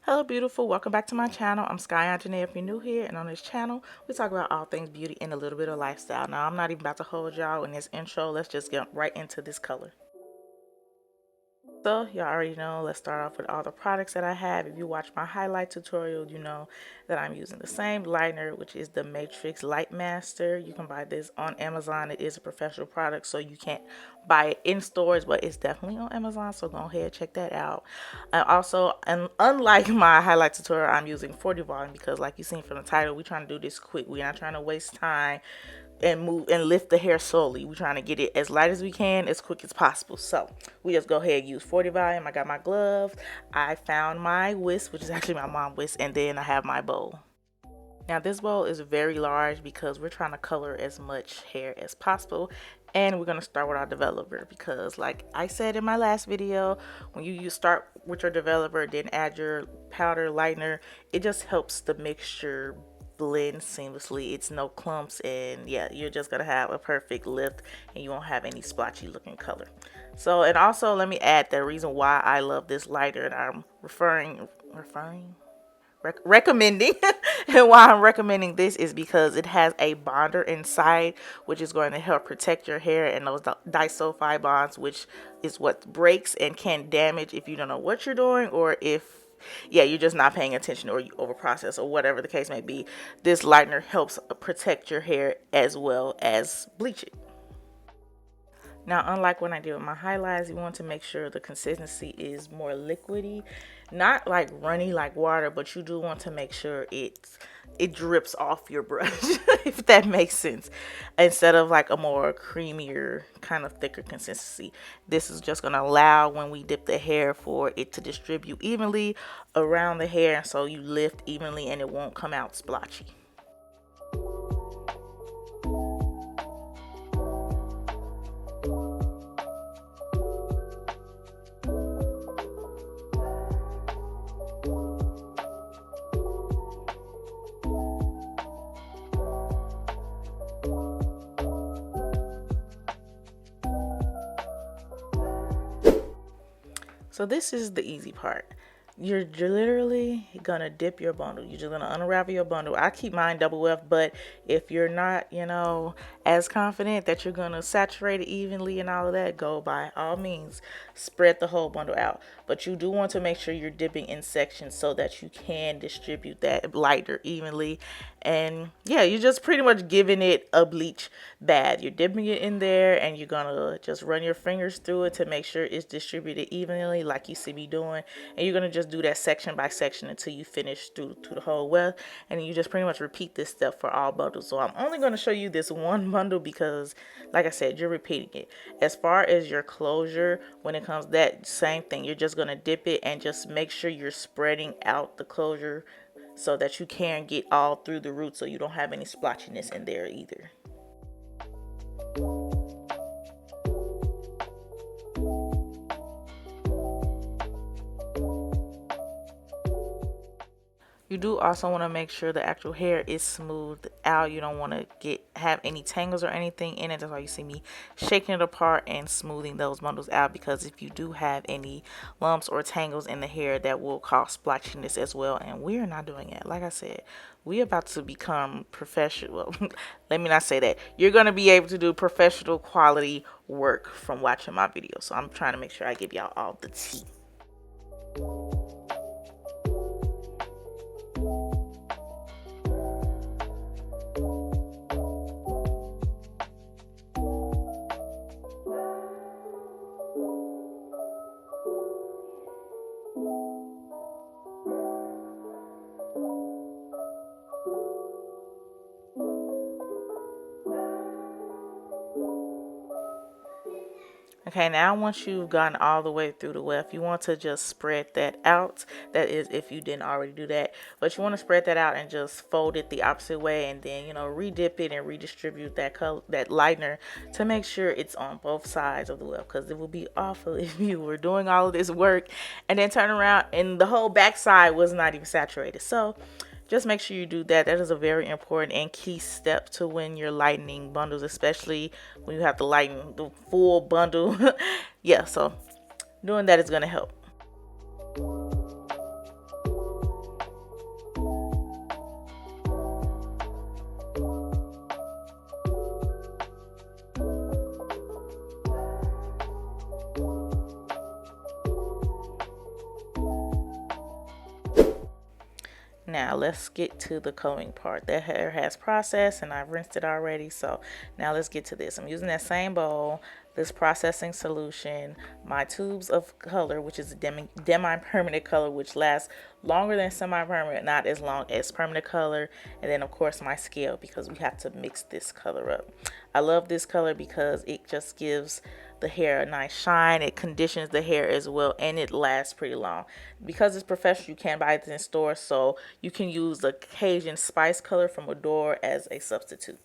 Hello beautiful, welcome back to my channel. I'm Sky.Onjahnae if you're new here, and on this channel we talk about all things beauty and a little bit of lifestyle. Now I'm not even about to hold y'all in this intro, let's just get right into this color. So y'all already know, let's start off with all the products that I have. If you watch my highlight tutorial, you know that I'm using the same liner, which is the Matrix Light Master. You can buy this on Amazon. It is a professional product, so you can't buy it in stores, but it's definitely on Amazon, so go ahead, check that out. And also, and unlike my highlight tutorial, I'm using 40 volume because like you seen from the title, we're trying to do this quick. We're not trying to waste time and move and lift the hair slowly. We're trying to get it as light as we can, as quick as possible. So we just go ahead and use 40 volume. I got my gloves. I found my whisk, which is actually my mom's whisk, and then I have my bowl. Now this bowl is very large because we're trying to color as much hair as possible, and we're going to start with our developer because like I said in my last video, when you start with your developer then add your powder lightener, it just helps the mixture blend seamlessly. It's no clumps, and yeah, you're just gonna have a perfect lift and you won't have any splotchy looking color. So, and also let me add the reason why I love this lighter, and I'm recommending and why I'm recommending this is because it has a bonder inside, which is going to help protect your hair and those disulfide bonds, which is what breaks and can damage if you don't know what you're doing, or if you're just not paying attention, or you overprocess, or whatever the case may be. This lightener helps protect your hair as well as bleach it. Now, unlike when I did with my highlights, you want to make sure the consistency is more liquidy, not like runny like water, but you do want to make sure it drips off your brush, if that makes sense, instead of like a more creamier, kind of thicker consistency. This is just going to allow when we dip the hair for it to distribute evenly around the hair, so you lift evenly and it won't come out splotchy. So this is the easy part. You're literally gonna dip your bundle. You're just gonna unravel your bundle. I keep mine double F, but if you're not, as confident that you're gonna saturate it evenly and all of that, go by all means spread the whole bundle out. But you do want to make sure you're dipping in sections so that you can distribute that lighter evenly. And yeah, you're just pretty much giving it a bleach bath. You're dipping it in there and you're gonna just run your fingers through it to make sure it's distributed evenly like you see me doing. And you're gonna just do that section by section until you finish through the whole well. And you just pretty much repeat this step for all bundles. So I'm only gonna show you this one bundle because like I said, you're repeating it. As far as your closure, when it comes that same thing, you're just gonna dip it and just make sure you're spreading out the closure so that you can get all through the root, so you don't have any splotchiness in there either. You do also want to make sure the actual hair is smoothed out. You don't want to have any tangles or anything in it. That's why you see me shaking it apart and smoothing those bundles out, because if you do have any lumps or tangles in the hair, that will cause splotchiness as well, and we're not doing it. Like I said, we're about to become professional. Let me not say that. You're going to be able to do professional quality work from watching my videos. So I'm trying to make sure I give y'all all the tea. Okay, now once you've gotten all the way through the weft, you want to just spread that out. That is if you didn't already do that. But you want to spread that out and just fold it the opposite way, and then, redip it and redistribute that color, that lightener, to make sure it's on both sides of the weft, because it would be awful if you were doing all of this work and then turn around and the whole back side was not even saturated. So just make sure you do that. That is a very important and key step to when you're lightening bundles, especially when you have to lighten the full bundle. Yeah, so doing that is going to help. Now let's get to the combing part. That hair has processed and I've rinsed it already. So now let's get to this. I'm using that same bowl, this processing solution, my tubes of color, which is a demi-permanent color, which lasts longer than semi-permanent, not as long as permanent color. And then of course my scale, because we have to mix this color up. I love this color because it just gives the hair a nice shine. It conditions the hair as well, and it lasts pretty long. Because it's professional, you can buy this in stores, so you can use the Cajun Spice color from Adore as a substitute.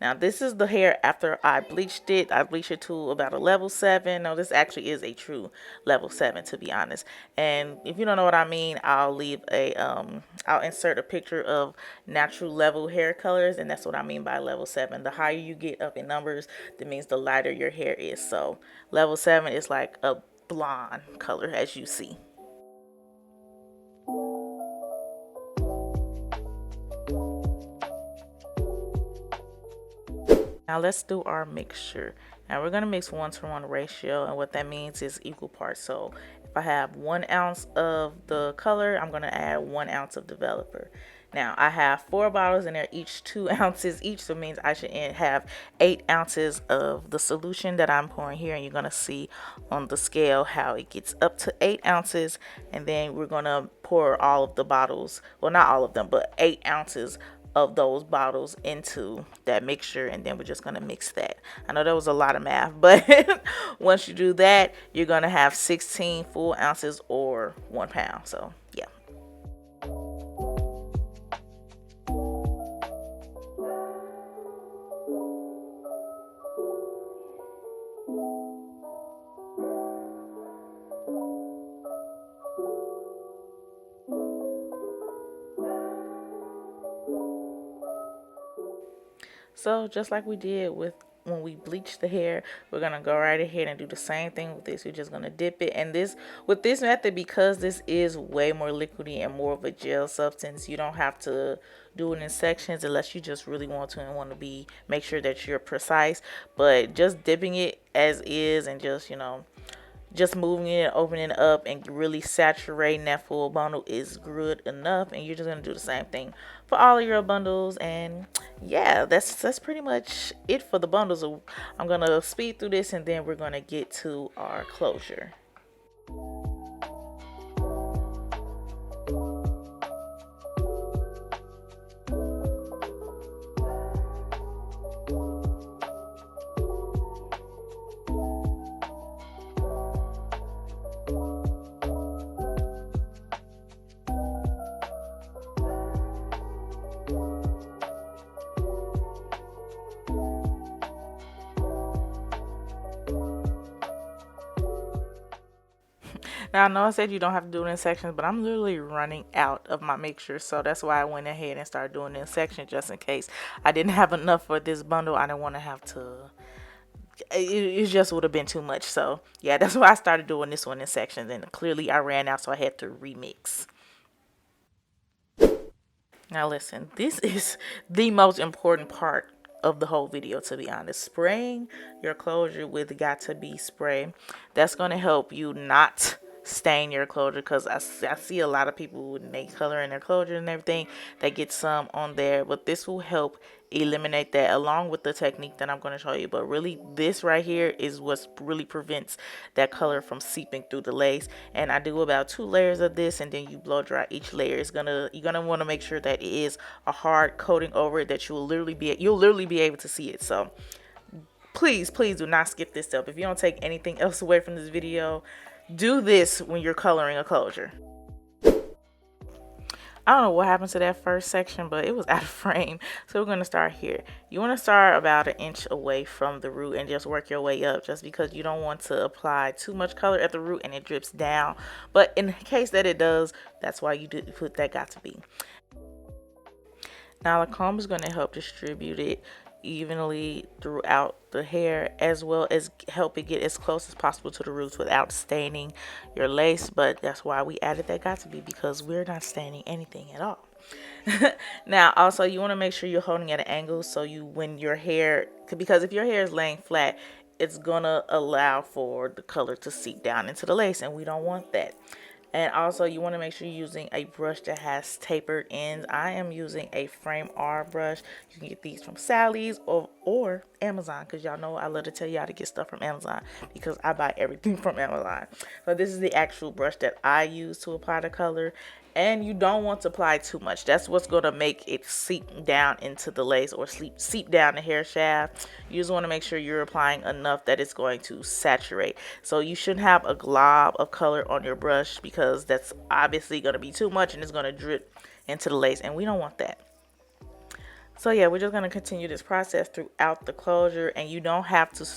Now this is the hair after I bleached it. I bleached it to about a level 7. No, this actually is a true level 7, to be honest. And if you don't know what I mean, I'll leave a I'll insert a picture of natural level hair colors, and that's what I mean by level 7. The higher you get up in numbers, that means the lighter your hair is. So level 7 is like a blonde color, as you see. Now let's do our mixture. Now we're going to mix 1-to-1 ratio, and what that means is equal parts. So if I have 1 ounce of the color, I'm going to add 1 ounce of developer. Now I have 4 bottles and they're each 2 ounces each, so it means I should have 8 ounces of the solution that I'm pouring here, and you're going to see on the scale how it gets up to 8 ounces. And then we're going to pour all of the bottles, well, not all of them, but 8 ounces of those bottles into that mixture, and then we're just going to mix that. I know that was a lot of math, but once you do that, you're going to have 16 full ounces or 1 pound. So yeah. So just like we did with when we bleached the hair, we're gonna go right ahead and do the same thing with this. We're just gonna dip it, and this with this method, because this is way more liquidy and more of a gel substance, you don't have to do it in sections unless you just really want to and want to be make sure that you're precise. But just dipping it as is and just moving it, opening it up, and really saturating that full bundle is good enough. And you're just gonna do the same thing for all of your bundles. And yeah, that's pretty much it for the bundles. So I'm gonna speed through this, and then we're gonna get to our closure. Now, I know I said you don't have to do it in sections, but I'm literally running out of my mixture. So that's why I went ahead and started doing it in sections, just in case I didn't have enough for this bundle. I didn't want to have to, it just would have been too much. So yeah, that's why I started doing this one in sections. And clearly I ran out, so I had to remix. Now listen, this is the most important part of the whole video, to be honest. Spraying your closure with got to be spray. That's going to help you not stain your closure, because I see a lot of people when they color in their closure and everything, they get some on there, but this will help eliminate that, along with the technique that I'm going to show you. But really, this right here is what really prevents that color from seeping through the lace. And I do about 2 layers of this, and then you blow dry each layer. You're gonna want to make sure that it is a hard coating over it, that you'll literally be able to see it. So please do not skip this step. If you don't take anything else away from this video, do this when you're coloring a closure. I don't know what happened to that first section, but it was out of frame. So we're going to start here. You want to start about 1 inch away from the root and just work your way up, just because you don't want to apply too much color at the root and it drips down. But in the case that it does, that's why you put that got to be. Now the comb is going to help distribute it evenly throughout the hair, as well as help it get as close as possible to the roots without staining your lace. But that's why we added that got to be, because we're not staining anything at all. Now also, you want to make sure you're holding at an angle, so when your hair, because if your hair is laying flat, it's gonna allow for the color to seep down into the lace, and we don't want that. And also you want to make sure you're using a brush that has tapered ends. I am using a frame R brush. You can get these from Sally's or Amazon, because y'all know I love to tell y'all to get stuff from Amazon because I buy everything from Amazon. So this is the actual brush that I use to apply the color. And you don't want to apply too much. That's what's going to make it seep down into the lace or seep down the hair shaft. You just want to make sure you're applying enough that it's going to saturate. So you shouldn't have a glob of color on your brush, because that's obviously going to be too much and it's going to drip into the lace, and we don't want that. So yeah, we're just going to continue this process throughout the closure, and you don't have to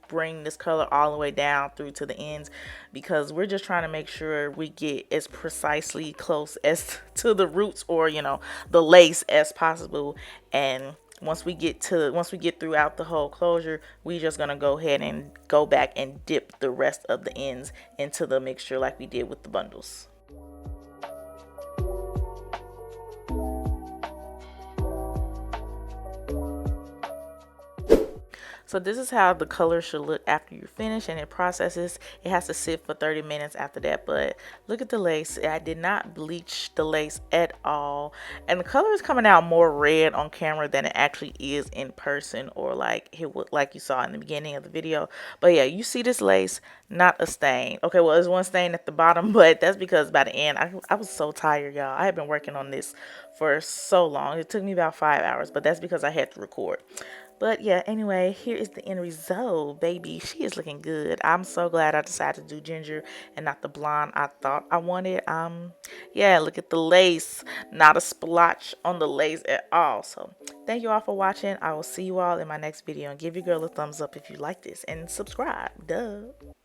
bring this color all the way down through to the ends, because we're just trying to make sure we get as precisely close as to the roots, or the lace, as possible. And once we get throughout the whole closure, we just gonna go ahead and go back and dip the rest of the ends into the mixture like we did with the bundles. So this is how the color should look after you finish, and it processes. It has to sit for 30 minutes after that. But look at the lace. I did not bleach the lace at all, and the color is coming out more red on camera than it actually is in person, or like you saw in the beginning of the video. But yeah, you see this lace, not a stain. Okay, well, there's one stain at the bottom, but that's because by the end I was so tired, y'all. I had been working on this for so long. It took me about 5 hours, but that's because I had to record. But yeah, anyway, here is the end result, baby. She is looking good. I'm so glad I decided to do ginger and not the blonde I thought I wanted. Yeah, look at the lace. Not a splotch on the lace at all. So thank you all for watching. I will see you all in my next video, and give your girl a thumbs up if you like this, and subscribe. Duh.